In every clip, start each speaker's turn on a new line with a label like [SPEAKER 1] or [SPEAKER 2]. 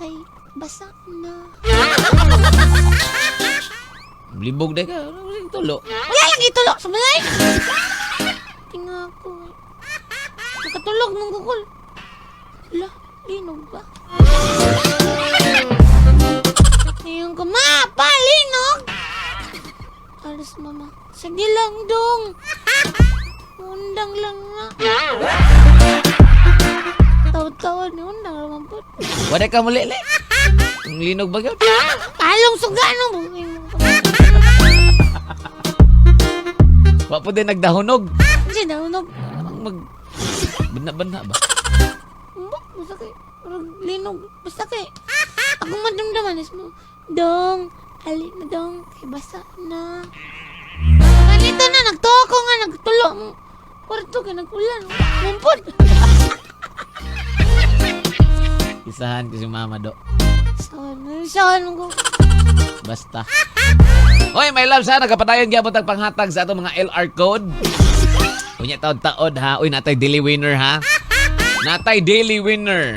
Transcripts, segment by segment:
[SPEAKER 1] Kay basa na.
[SPEAKER 2] Libog na ka. Tulo.
[SPEAKER 1] Wala lang itulog sa balay. Tinga ko. Nakatulog ng gugol. Wala, linog ba? Ngayon ko, ma, palinog! Alas mama, sige lang dong. Undang lang nga. Tawad-tawad ni undang naman po.
[SPEAKER 2] Wala ka muli, le. Ang linog ba yun?
[SPEAKER 1] Palong sugano mo.
[SPEAKER 2] Wapo din nagdahunog.
[SPEAKER 1] Kasi nahunog.
[SPEAKER 2] Mag... Bana-bana ba?
[SPEAKER 1] Basta kay, linog. Basta kay, ako madamdaman is mo. Dong, ali na dong, kay basa na. Ganito na, nagtuwa ko nga, nagtulo. Kwarto kay nag-ulan. Mumpod.
[SPEAKER 2] Isahan ko si mama do.
[SPEAKER 1] Saan ko?
[SPEAKER 2] Basta. Hoy, my love, sana kapadayon gyapon tag panghatag sa atong mga LR code. Unya taod-taod ha. Uy, natay daily winner ha. Natay daily winner.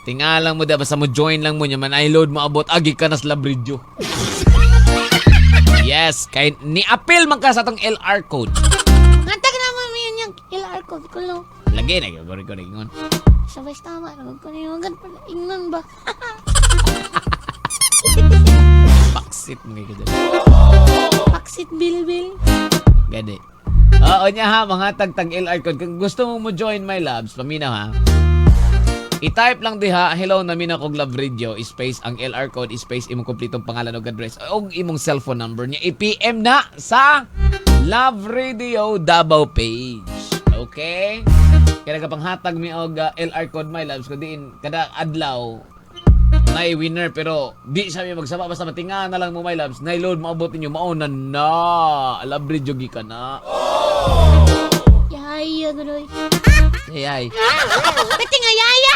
[SPEAKER 2] Tingalang mo da basta mo join lang mo nya man ay load mo abot agi ka nas labridyo. Yes, kay ni appeal man ka sa atong LR code.
[SPEAKER 1] Ngatag naman mo yun yung LR code ko lang.
[SPEAKER 2] Lagi na ko ingon.
[SPEAKER 1] Sabay tama, nagag ko na yung agad pala. Ingnan ba?
[SPEAKER 2] Paksit mo kayo dyan.
[SPEAKER 1] Paksit bilbil.
[SPEAKER 2] Gade. Oo niya ha, mga tag LR code. Kung gusto mo join my loves, paminaw ha. I-type lang diha, hello namin ako Love Radio, space ang LR code, space imong kompletong pangalan o address o imong cellphone number niya. I-PM na sa Love Radio Davao page. Okay? Kaya nagapanghatag mi og LR code my loves, kundi kada adlaw may winner pero di sa mi magsama basta matinga na lang mo my loves. Nai-load maabot ninyo mauna na. Love Radio gi ka na.
[SPEAKER 1] Yaya, guloy.
[SPEAKER 2] Yay.
[SPEAKER 1] Pati nga yaya!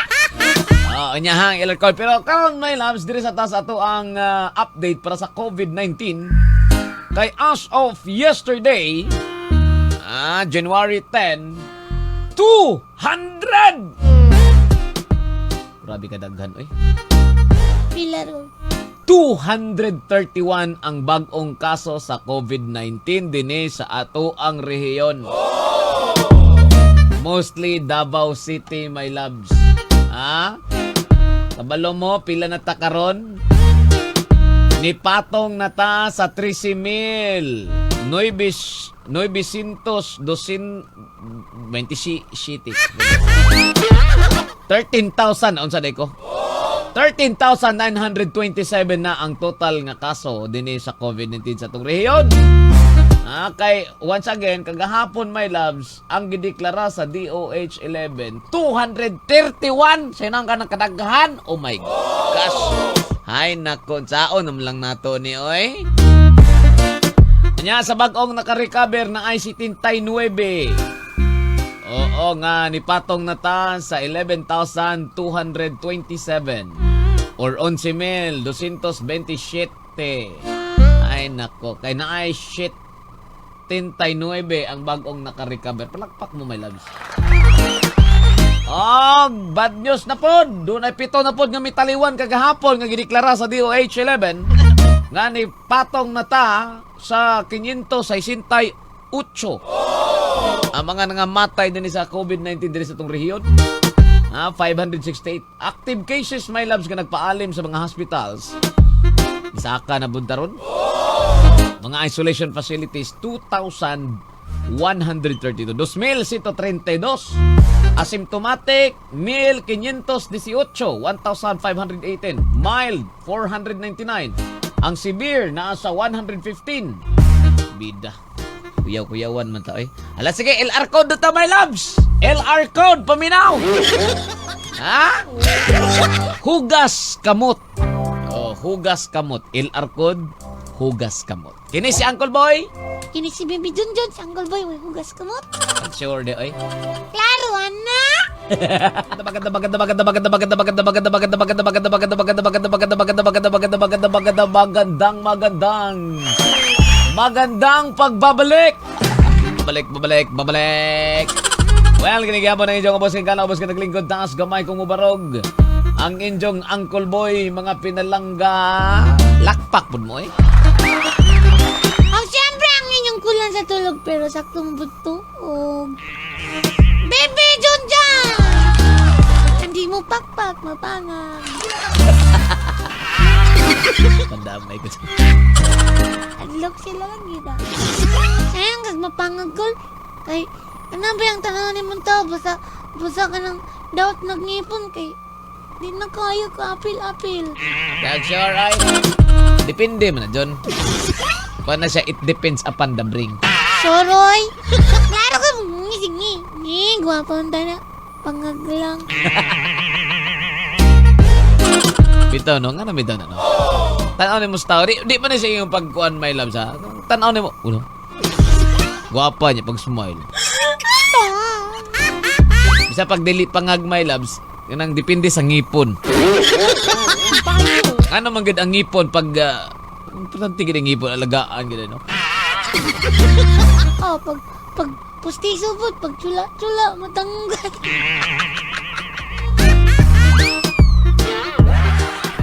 [SPEAKER 2] Oo, niya hang LR code. Pero karon my loves, diri sa taas ato ang update para sa COVID-19. Kay as of yesterday, January 10, 200! Grabe ka daghan, oy.
[SPEAKER 1] Pila ro.
[SPEAKER 2] 231 ang bag-ong kaso sa COVID-19 dinhi sa ato ang rehiyon. Mostly Davao City, my loves. Kabalo mo, pila na ta karon? Nipatong na ta sa 13,000. 927 13,000 unsa day ko? 13,927 na ang total nga kaso dinhi sa COVID-19 sa atong rehiyon. Kay once again kagahapon my loves ang gideklara sa DOH-11 231 sinang ka nakadaghan. Oh my gosh. Hay nako, saon naman lang nato ni oy. Nya sa bag-ong naka-recover na IC 39. Oo nga, nipatong na ta sa 11,227 or 11,227. Ay nako, kay na ay shit 39 ang bagong naka-recover. Palakpak mo my loves. Bad news na pod. Doon ay 7 na pod nga mitaliwan kagahapon nga gideklara sa DOH-11 nga ni patong na ta sa 568 ang mga nangamatay din sa COVID-19 din sa itong rehiyon. 568 active cases my loves nga nagpaalim sa mga hospitals. Isaka na buntaron. Mga isolation facilities 2,132. 2,132. Asymptomatic 1,518. 1,518. Mild 499. Ang severe nasa 115. Bida. Kuyaw-kuyawan man ta eh. Ala sige, LR code dito my loves. LR code paminaw. Hugas kamot. Hugas kamot. LR code hugas kamot. Kini si Uncle Boy.
[SPEAKER 1] Kini si Baby Junjun, si Uncle Boy, may hugas kamot.
[SPEAKER 2] Sure de oy.
[SPEAKER 1] Klaro, ana!
[SPEAKER 2] Magandang pagbabalik. Babalik. Well, ginigyapo na inyong ubos kang kala, ubos ka naglingkod, taas gamay kong ubarog. Ang inyong Uncle Boy, mga pinalangga. Lakpak po mo eh.
[SPEAKER 1] Oh, siyempre, ang inyong kulang sa tulog pero saktong butog. Bebe, Junja! Hindi mo pakpak, mapangang.
[SPEAKER 2] Pandamay ko siya.
[SPEAKER 1] Adlok sila lang gila. Sayang kag mapangag kol. Kay, ano ba yung tanaw ni mong tao? Basa ka ng daot nagnipon kay di na kaya ka apil-apil.
[SPEAKER 2] That's alright. Depende mo na, John. Kung na siya, it depends upon the bring.
[SPEAKER 1] Soroy! Klaro ka mong ngising gwapo ang tana. Pangag lang.
[SPEAKER 2] Bito, no? Nga na bito na, no? Tanaw ni mo sa tao. Di pa na siya yung pagkuhan, my loves, ha? Tanaw ni mo. Uno. Gwapa niya pag smile. Bisa pag dili pangag, my loves, yun ang depende sa ngipon. Ano man gid ang ngipon pag tigil ang ngipon, alagaan gid, no?
[SPEAKER 1] Oh, pag pustiso po, pag chula, matanggal.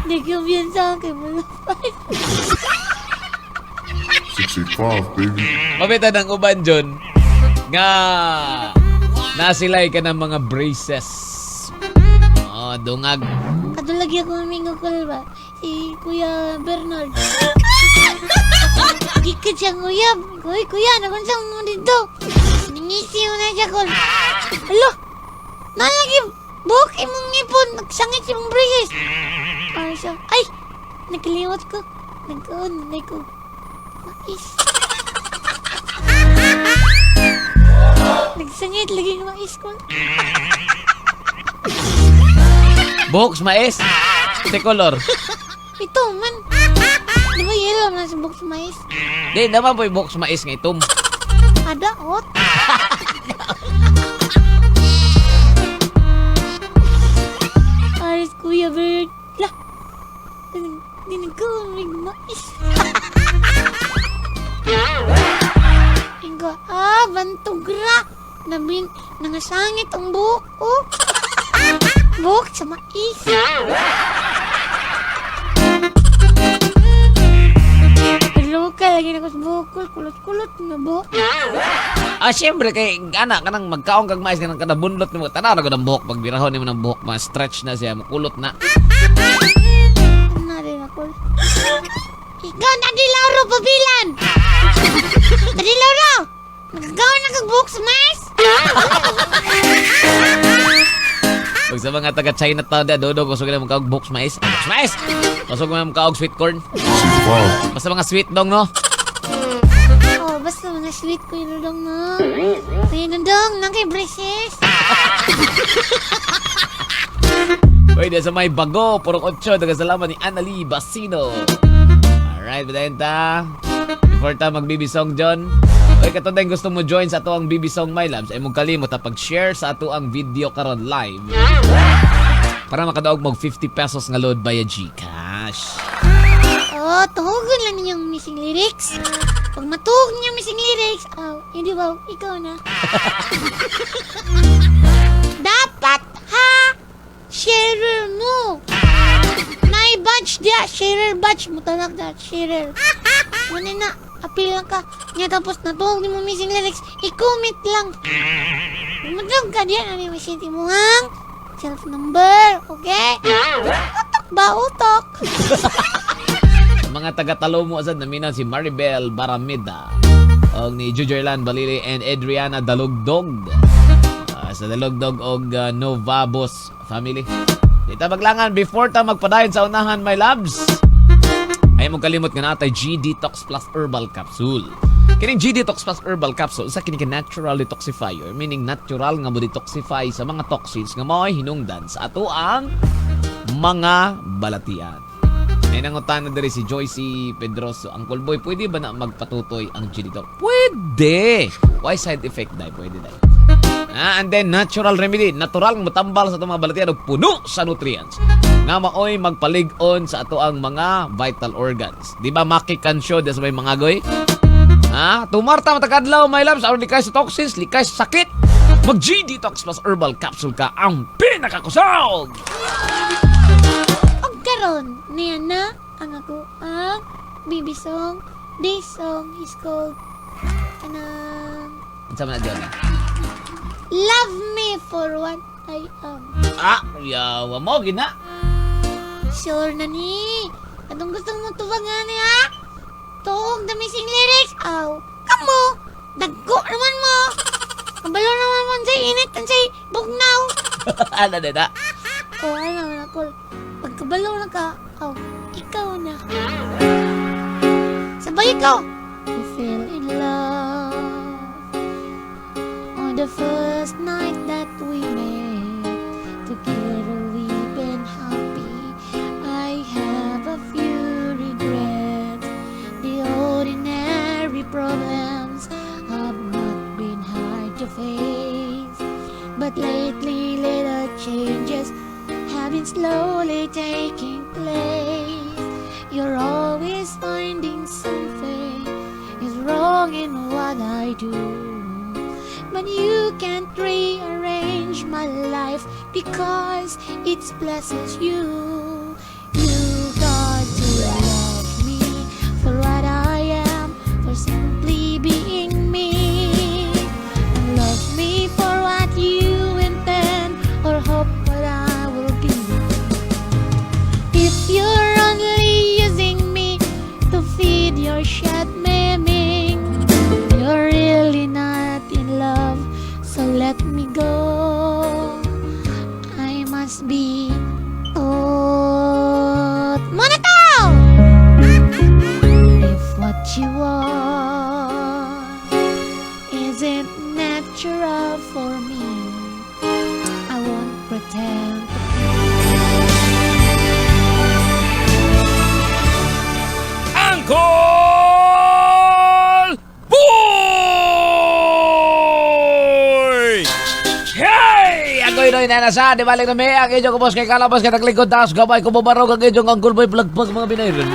[SPEAKER 1] Hindi ko yan sa akin, malapay.
[SPEAKER 3] 65, baby.
[SPEAKER 2] Mabita ng uban, John, nga nasilay ka ng mga braces. Oh, dungag.
[SPEAKER 1] Kadulagi ako ng ko ba? Si Kuya Bernard. Gikit siyang uyab. Kuya, nakunsang mo dito. Ningisi mo na siya ko. Alo, nalagi buhok imong ngipon. Nagsangit yung braces. Para siya, ay, nagkaliwat ko. Nagkaunay ko. Mais. Nagsangit lagi ng mais ko.
[SPEAKER 2] Box mais. Tricolor.
[SPEAKER 1] Ito man. Di ba yellow na sa box mais?
[SPEAKER 2] Di naman po yung box mais nga itom.
[SPEAKER 1] Ada, ot. Aris Kuya Bird. Lah. Dinagawin mais. Inga, bantugra. Nangasangit ang buhok ko. Buhok sa mais. Luka lagi na ko sa buhok ko. Kulot-kulot na buhok.
[SPEAKER 2] Siyempre kay anak ka nang magkaong kag mais ka nang kadabunlot mo. Tanaw na ko ng buhok. Pag birahon mo ng buhok, ma-stretch na siya, makulot na.
[SPEAKER 1] Ano na rin ako? Ikaw, Daddy Lauro, pabilan! Daddy Lauro! Nagagawa na kag buhok sa mais?
[SPEAKER 2] Pag sa mga taga Chinatown da, dodo, kusog na mong kaog box mais. Box mais! Kusog na mong kaog sweet corn.
[SPEAKER 3] 65.
[SPEAKER 2] Basta mga sweet dong, no?
[SPEAKER 1] Oh, basta mga sweet ko yun dong na. Ayun dong, nang kay braces.
[SPEAKER 2] Pwede sa may bago, purong 8, dagasalamat ni Annalie Basino. Alright, bitayin ta. Before ta mag-BB Song, John. Oy, katong gusto mo join sa ato ang BB Song, my loves, ay mong kalimot na pag-share sa ato ang video karon live. Para makadaog mag 50 pesos nga load via GCash.
[SPEAKER 1] Oh, tuhugan lang ninyong missing lyrics. Pag matuhog niyo missing lyrics, hindi ba, ikaw na. Dapat, ha? Sharer mo. Nai-badge dia, sharer badge mo talag na, sharer. Muna na, apil lang ka. Nga tapos natuhog ni mo missing lyrics, i-comment lang. Madlang ka diyan, ano yung city mo hang? Self number, okay? Utok ba, utok?
[SPEAKER 2] Mga taga-talo mo asad namin si Maribel Baramida og ni Jujerlan Balili and Adriana Dalugdog. Sa Dalugdog og Novabos family. Dita baglangan before ta magpadayon sa unahan, my loves. Ay mo kalimot nga natay G Detox Plus Herbal Capsule. Kining G Detox Plus Herbal Capsule sa kining natural detoxifier, meaning natural nga mo detoxify sa mga toxins nga mao'y hinungdan sa ato ang mga balatian. Ay nangutan na diri si Joycey Pedroso. Uncle Boy, pwede ba na magpatutoy ang G Detox? Pwede! Why side effect dai? Pwede dai. And then natural remedy, natural nga matambal sa itong mga balatian og puno sa nutrients nga maoy magpalig-on sa ato ang mga vital organs. Di ba makikansyo sa may mga goy? Tumarta matakadlaw, my loves, aron likay sa toxins, likay sa sakit. Mag G Detox Plus Herbal Capsule ka ang pinakakusog!
[SPEAKER 1] Niya na ang ako ang baby song. This song is called
[SPEAKER 2] Sama na dyan.
[SPEAKER 1] Love Me For What I Am.
[SPEAKER 2] Yawa mo, gina.
[SPEAKER 1] Sure na ni. Anong gusto mo tubangan niya? Tuog the missing lyrics. Aw, kamo. Dagko naman mo. Kabalo naman mo sa init and say bugnaw.
[SPEAKER 2] Ano na?
[SPEAKER 1] O ano na ko. Pagkabalo na ka, ikaw na. Sabay ikaw. We fell in love on the first night that we met. Together we've been happy. I have a few regrets. The ordinary problems have not been hard to face. But lately little changes have been slowly taking place. You're always finding something is wrong in what I do. But you can't rearrange my life because it blesses you. You got to love me for what I am, for simply being me. And love me for what you intend or hope what I will be. If you're only using me to feed your shut maiming, you're really not in love, so let me go. I must be old. Monataw! If what you want isn't natural for me, I won't pretend to
[SPEAKER 2] Uncle Boy! Hey! Ako inoy na nasa, di balik na may ang inyong kubos kay kalabas kay naglikod taas gabay ko bubarog ang inyong Uncle Boy plagpag mga binayran.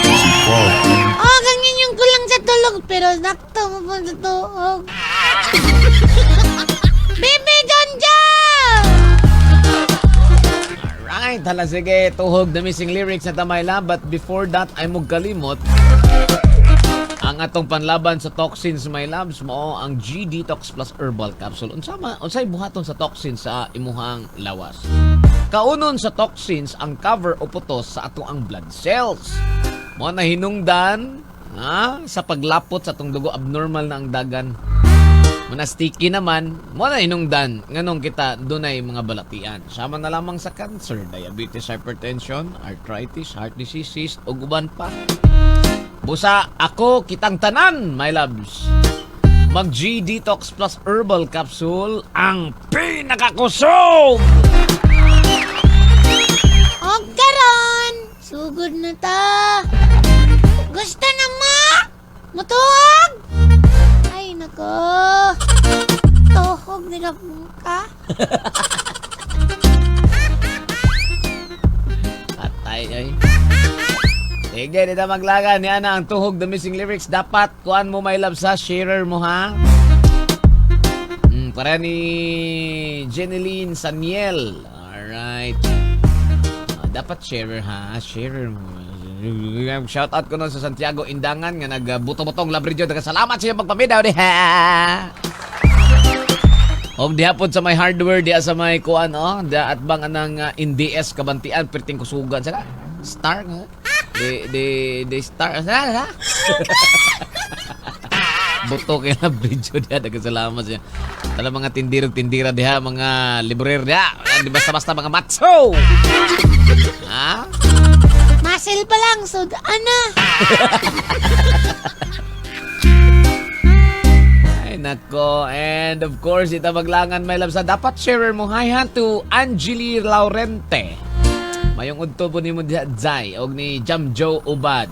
[SPEAKER 3] Dixie 5, baby.
[SPEAKER 1] oh, ganyan yung kulang sa tulog, pero sakto mo pa sa tuog. Baby Jonja!
[SPEAKER 2] Alright, hala sige, tuhog the missing lyrics na tamay lang. But before that, ay mong kalimot ang atong panlaban sa toxins, my loves mo, ang G-Detox Plus Herbal Capsule. Unsay buhaton sa toxins sa imuhang lawas. Kaunon sa toxins ang cover o putos sa ato ang blood cells. Mo na hinungdan sa paglapot sa atong dugo, abnormal na ang dagan. Muna sticky naman, mo na hinungdan nganong kita dunay mga balatian. Sama na lamang sa cancer, diabetes, hypertension, arthritis, heart disease, cyst, ug uban pa. Busa ako kitang tanan, my loves. Mag G-Detox Plus Herbal Capsule ang pinakakusog!
[SPEAKER 1] Og karon, sugod na ta. Gusto na mo? Mutuog? Ay, nako. Tuhog nila ka.
[SPEAKER 2] Atay ay. Sige, dito maglagan. Yan na ang tuhog the missing lyrics. Dapat kuan mo, my love, sa sharer mo, ha? Para ni Jeneline Saniel. Alright. Dapat sharer, ha? Sharer mo. Shout out ko nun sa Santiago Indangan nga nagbuto-butong labridyo. Salamat sa iyo magpaminaw di ha. Og dihapon sa may hardware diya sa may kuan da at bang anang NDS kabantian perting kusugan sila. Star nga. De star sa. Buto kay labridyo diya salamat siya. Tala mga tindirog-tindira diha, mga librer diha. Di basta-basta mga matso. Ha?
[SPEAKER 1] Muscle pa lang, so ana.
[SPEAKER 2] Ay, nako. And of course, ito maglangan, my love, sa dapat sharer mo. Hi, to Angeli Laurente. Mayong udto po ni mo Zay. Og ni Jamjo Ubad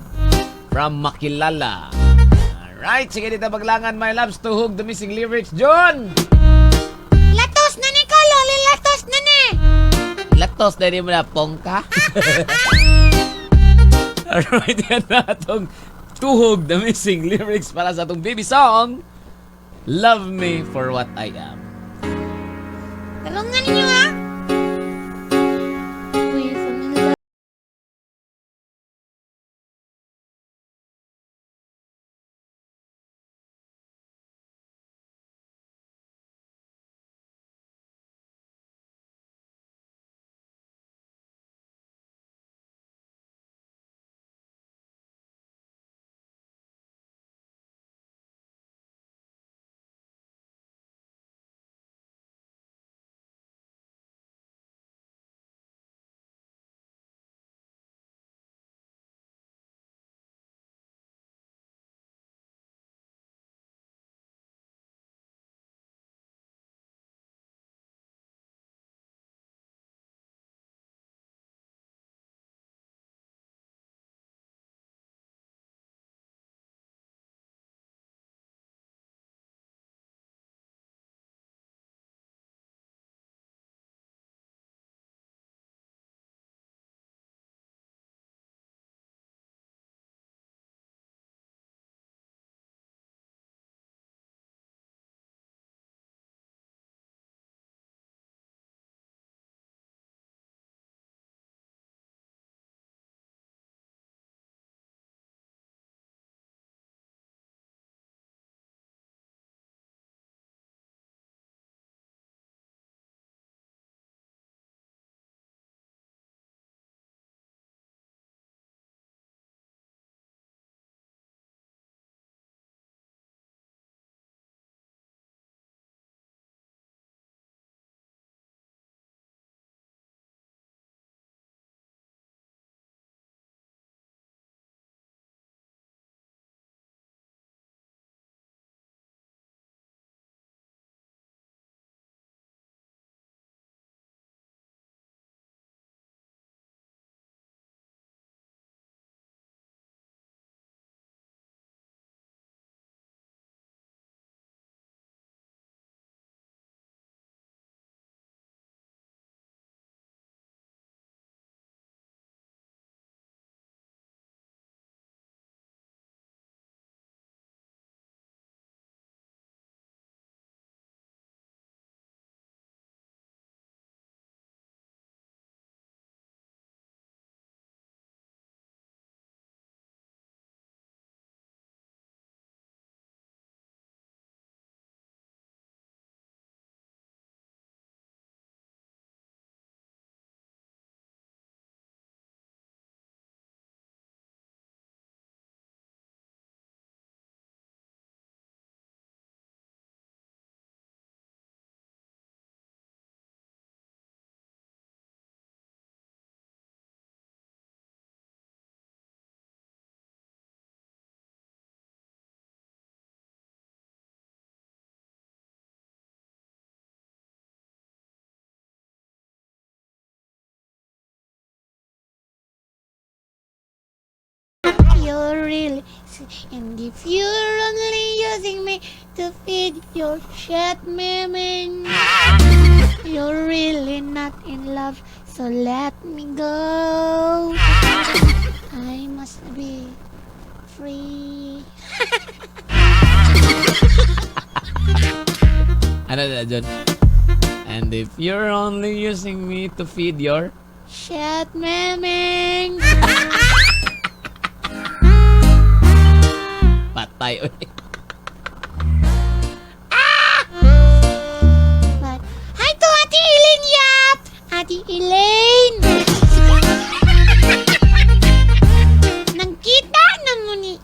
[SPEAKER 2] from Makilala. Alright, sige dito maglangan, my loves. Tuhog the missing lyrics, John.
[SPEAKER 1] Latos na ni Kalo, latos na ni.
[SPEAKER 2] Latos na rin mo na, pongka. Alright, yan na itong tuhog the missing lyrics para sa itong baby song, Love Me For What I Am.
[SPEAKER 1] Talungan ninyo ha. We you're really and if you're only using me to feed your shit memes, you're really not in love, so let me go. I must be free.
[SPEAKER 2] Ano na dyan? And if you're only using me to feed your...
[SPEAKER 1] Shit memes.
[SPEAKER 2] Patay.
[SPEAKER 1] But, hi to Ate Elaine Yap! Ate Elaine! Nang kita na mo ni...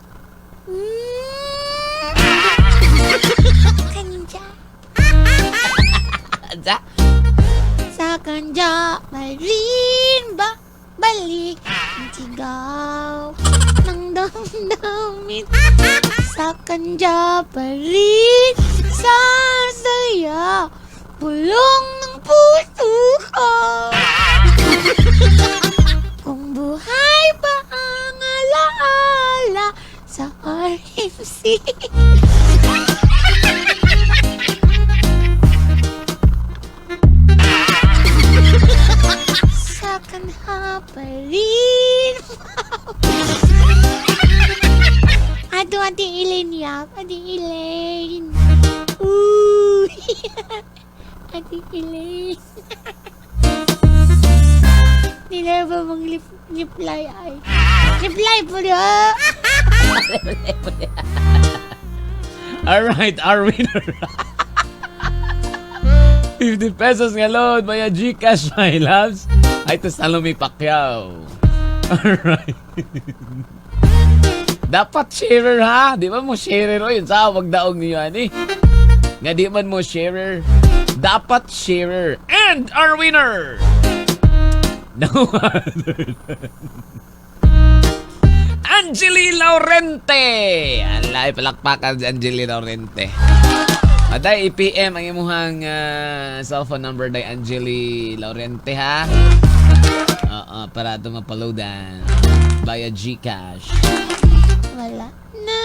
[SPEAKER 1] Kanja.
[SPEAKER 2] Adja?
[SPEAKER 1] Sa kanja, may rin ba? Balik ang sigaw ng damdamin. Sa kanja pa rin sasaya bulong ng puso ko. Kung buhay pa ang alaala sa RMC. Sa kanha pa rin. Ato, Ate Elaine Yap. Ate Elaine. Ooh. Ate Elaine. Nila ba mag-reply ay? Reply po na.
[SPEAKER 2] Alright, our winner. 50 pesos nga load via GCash, my loves. Ay, to Salome Pacquiao. Alright. Dapat sharer ha. Di ba mo sharer o yun? Sa wagdaog niyo ani. Nga di man mo sharer. Dapat sharer. And our winner. No other than Angeli Laurente. Alay, palakpakan si Angeli Laurente. Aday, i-PM ang imuhang cellphone number day Angeli Laurente ha. Oo, para ito mapaloadan via GCash.
[SPEAKER 1] Wala na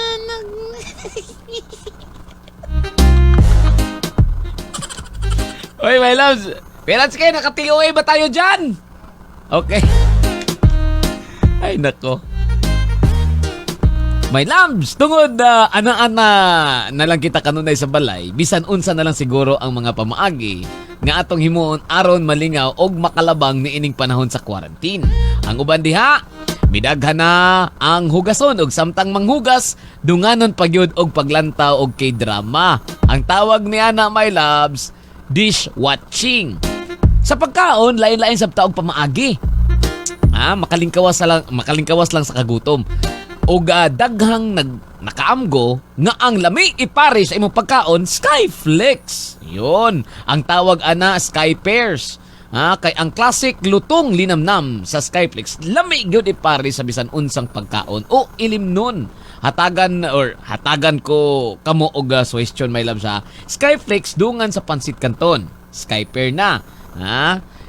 [SPEAKER 2] Oy, my loves. Parents kayo, naka-TOA ba tayo dyan? Okay. Ay, nako. My loves, tungod ana-ana na lang kita kanunay sa balay, bisan unsa na lang siguro ang mga pamaagi nga atong himuon aron malingaw og makalabang niining panahon sa quarantine. Ang uban diha, midaghan na ang hugason og samtang manghugas, dunganon pagyud og paglantaw og K-drama. Ang tawag ni ana, my loves, dish watching. Sa pagkaon, lain-lain sa taog pamaagi. Makalingkawas lang sa kagutom. O daghang nakaamgo nga ang lami ipare sa imong pagkaon, Skyflex. Yun, ang tawag ana Sky Pairs. Kay ang classic lutong linamnam sa Skyflex, lami gyud ipare sa bisan unsang pagkaon o ilimnon. Hatagan ko kamo og suggestion, my love, sa Skyflex dungan sa pansit canton. Sky Pair na.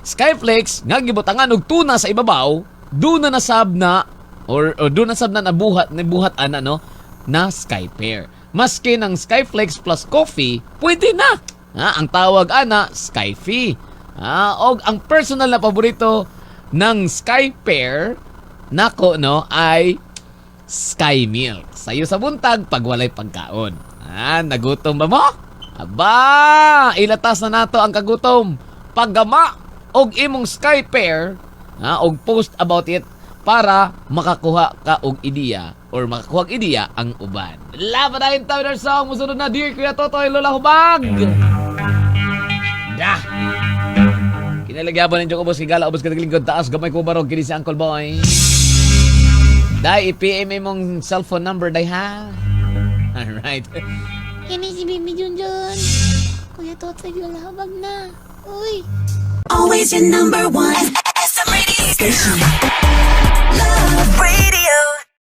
[SPEAKER 2] Skyflex nga gibutangan og tuna sa ibabaw, doon na nasab na or doon nasab na nabuhat ana no na Sky Pair. Maski ng Skyflex plus coffee, pwede na. Ang tawag ana Skyfee. Og ang personal na paborito ng Sky Pair nako no ay Sky Milk. Sayo sa buntag pag walay pagkaon. Nagutom ba mo? Aba, ilatas na nato ang kagutom. Paggama og imong Sky Pair, og post about it para makakuha ka og ideya or makakuha og ideya ang uban. Lava na yung Towner Song. Musunod na, Dear Kuya Totoy, Lola Hubag. Dah. Kinalagyaban ninyo ko, Boss Kigala, Obos Kataglingkod, taas, gamay ko barog, kini si Uncle Boy. Day, i-PM mong cellphone number, day ha. Alright.
[SPEAKER 1] Kini si Bibi Junjun. Kuya Totoy, Lola Hubag na. Uy.
[SPEAKER 4] Always your number one SM radio station. Love